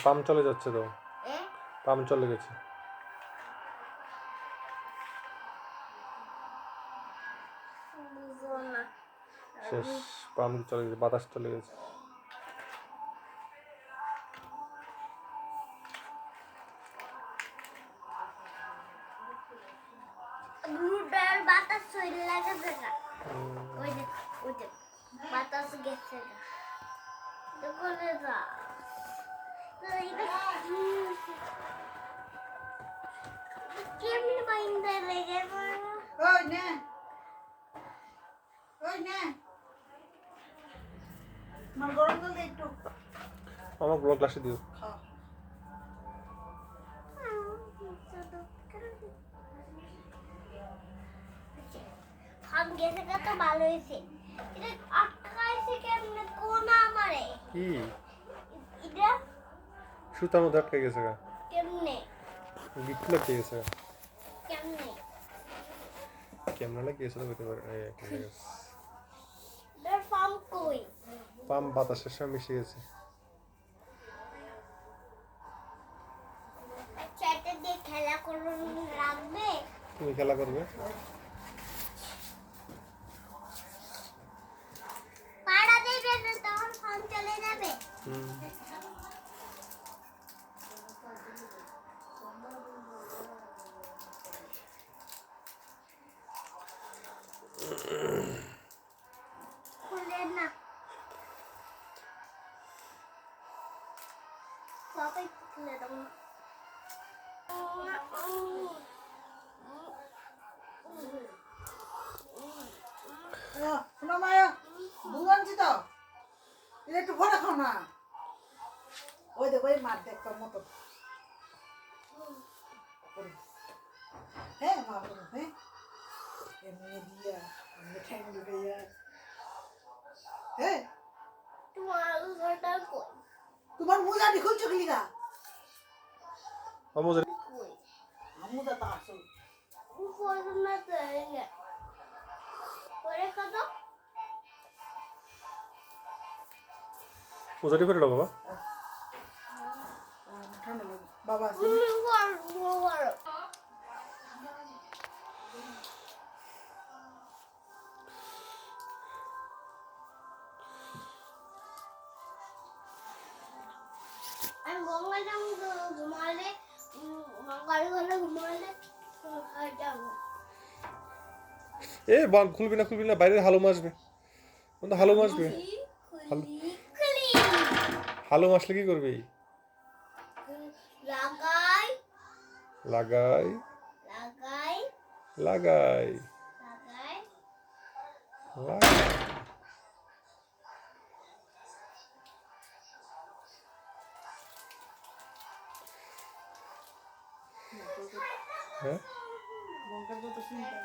Pump চলে যাচ্ছে তো, পাম্প চলে গেছে। শেষ, পাম্প চলে গেছে, বাতাস চলে গেছে। বাতাস চলে গেছে না, ওই যে বাতাস গেছে না, তো কোনে যা কেমনে বাইন্দা লেগে ওই নে আমার গরম জল দিয়ে একটু আমার ব্লগ গ্লাসে দিও। খাও। ফার্ম গেছে কত ভালো হয়েছে। এটা আটকাইছে কেমনে কোনা আমারে কি এটা সুতার মধ্যে আটকে গেছে গা, কেমনে গিট্টু লাগতে গেছে। কেমনে কেমন লাগে গেছে তো হতে পারে। এর ফার্ম কই পাম্প বাতাসের সঙ্গে মিশে গেছে। আচ্ছা এটা দিয়ে খেলা করুন রাখবে, তুমি খেলা করবে? পাড়া দেবে না তখন ফার্ম চলে যাবে। খুলে না সবাই খুলে দাও না। শোনো মায়া, দুধ আনছি তো, এটা একটু ভরে খাও না। ওই দেখো ওই মার দেখ তোর মতো। হ্যাঁ মা বলো, হ্যাঁ এমনি দিয়া এমনি ঠ্যাং ঢুকাইয়া। হ্যাঁ তোমার ঘরটা কই তোমার মোজাটি খুলছো কি লিগা? আমোদের কই আমুদা তো আসল উপরে না তো এই পরে কত মোজাটি করে দাও বাবা। ঠান্ডা লাগে বাবা আছে তুমি বড় বড় আমি গঙ্গা যাবো ঘুমালে গঙ্গার ঘরে ঘুমালে যাবো এ বাল খুলবি না, বাইরে হালুম আসবে। হালুম আসবে, খুলি হালুম আসলে কি করবি? লাগাই লাগাই লাগাই লাগাই লাগাই লাগাই। হ্যাঁ গঙ্গার যত চিন্তা